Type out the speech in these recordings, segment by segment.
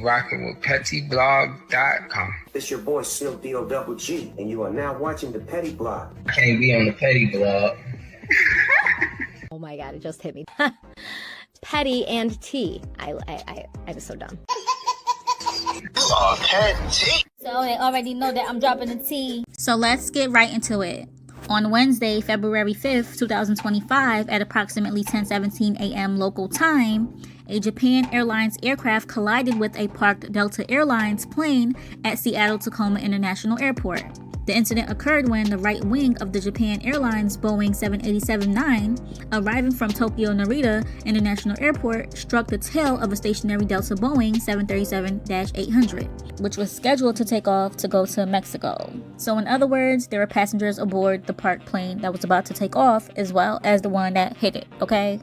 Rocking with pettyblog.com. It's your boy Silk D-O-double-G, and you are now watching the Petty Blog. I can't be on the Petty Blog. Oh my god, it just hit me. Petty and T. I was so dumb. Oh, Petty. So they already know that I'm dropping the T. So let's get right into it. On Wednesday, February 5th, 2025, at approximately 10:17 a.m. local time, a Japan Airlines aircraft collided with a parked Delta Airlines plane at Seattle Tacoma International Airport. The incident occurred when the right wing of the Japan Airlines Boeing 787-9, arriving from Tokyo Narita International Airport, struck the tail of a stationary Delta Boeing 737-800, which was scheduled to take off to go to Mexico. So in other words, there were passengers aboard the parked plane that was about to take off, as well as the one that hit it, okay?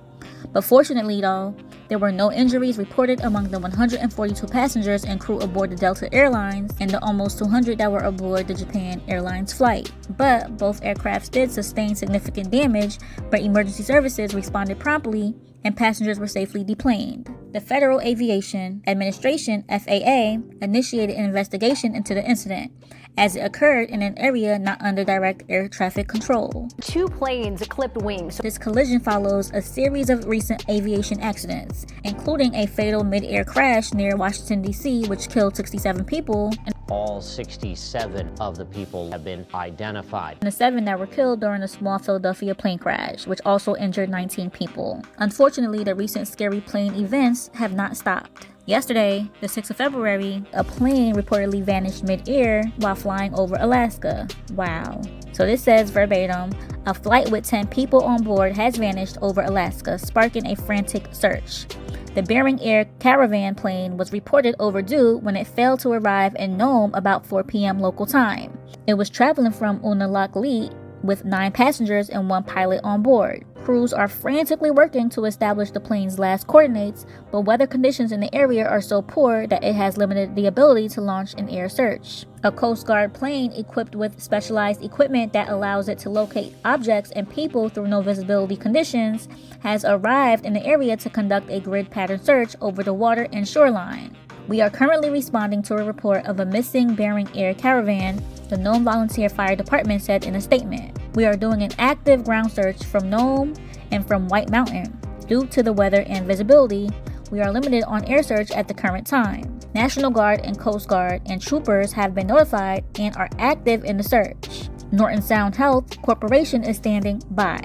But fortunately though, there were no injuries reported among the 142 passengers and crew aboard the Delta Airlines and the almost 200 that were aboard the Japan Airlines flight. But both aircrafts did sustain significant damage, but emergency services responded promptly and passengers were safely deplaned. The Federal Aviation Administration, FAA, initiated an investigation into the incident, as it occurred in an area not under direct air traffic control. 2 planes clipped wings. This collision follows a series of recent aviation accidents, including a fatal mid-air crash near Washington, D.C., which killed 67 people. All 67 of the people have been identified. And the 7 that were killed during a small Philadelphia plane crash, which also injured 19 people. Unfortunately, the recent scary plane events have not stopped. Yesterday, the 6th of February, a plane reportedly vanished mid-air while flying over Alaska. Wow. So this says verbatim, a flight with 10 people on board has vanished over Alaska, sparking a frantic search. The Bering Air Caravan plane was reported overdue when it failed to arrive in Nome about 4 p.m. local time. It was traveling from Unalakleet with 9 passengers and 1 pilot on board. Crews are frantically working to establish the plane's last coordinates, but weather conditions in the area are so poor that it has limited the ability to launch an air search. A Coast Guard plane equipped with specialized equipment that allows it to locate objects and people through no visibility conditions has arrived in the area to conduct a grid pattern search over the water and shoreline. We are currently responding to a report of a missing Bering Air Caravan, the Nome Volunteer Fire Department said in a statement. We are doing an active ground search from Nome and from White Mountain. Due to the weather and visibility, we are limited on air search at the current time. National Guard and Coast Guard and troopers have been notified and are active in the search. Norton Sound Health Corporation is standing by.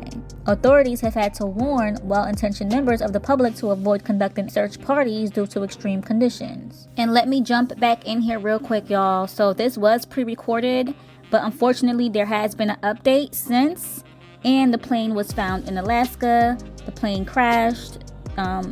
Authorities have had to warn well-intentioned members of the public to avoid conducting search parties due to extreme conditions. And let me jump back in here real quick, y'all. So this was pre-recorded, but unfortunately there has been an update since, and the plane was found in Alaska. The plane crashed.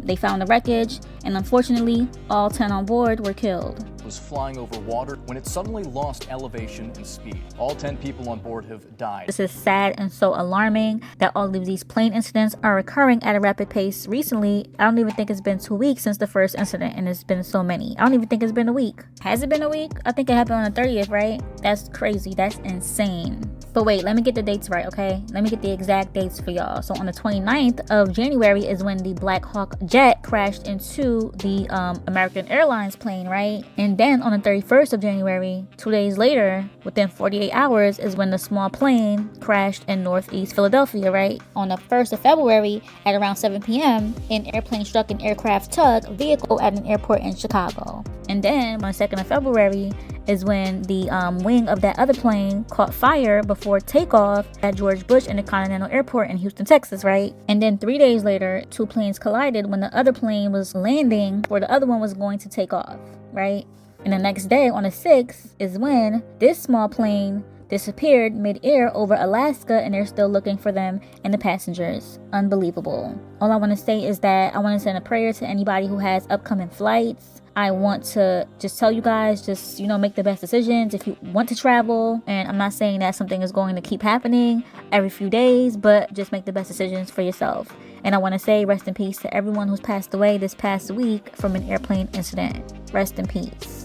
They found the wreckage, and unfortunately all 10 on board were killed. Was flying over water when it suddenly lost elevation and speed. All 10 people on board have died. This is sad and so alarming that all of these plane incidents are occurring at a rapid pace recently. I don't even think it's been 2 weeks since the first incident, and it's been so many. I don't even think it's been a week. Has it been a week? I think it happened on the 30th, right? That's crazy. That's insane. But wait, let me get the dates right, okay? Let me get the exact dates for y'all. So on the 29th of January is when the Black Hawk jet crashed into the American Airlines plane, right? And then on the 31st of January, 2 days later, within 48 hours, is when the small plane crashed in Northeast Philadelphia, right? On the 1st of February, at around 7 p.m., an airplane struck an aircraft tug vehicle at an airport in Chicago. And then on the 2nd of February is when the wing of that other plane caught fire before takeoff at George Bush Intercontinental Airport in Houston, Texas, right? And then 3 days later, 2 planes collided when the other plane was landing where the other one was going to take off, right? And the next day, on the 6th, is when this small plane disappeared mid-air over Alaska, and they're still looking for them and the passengers. Unbelievable. All I want to say is that I want to send a prayer to anybody who has upcoming flights. I want to just tell you guys, just, make the best decisions if you want to travel. And I'm not saying that something is going to keep happening every few days, but just make the best decisions for yourself. And I want to say rest in peace to everyone who's passed away this past week from an airplane incident. Rest in peace.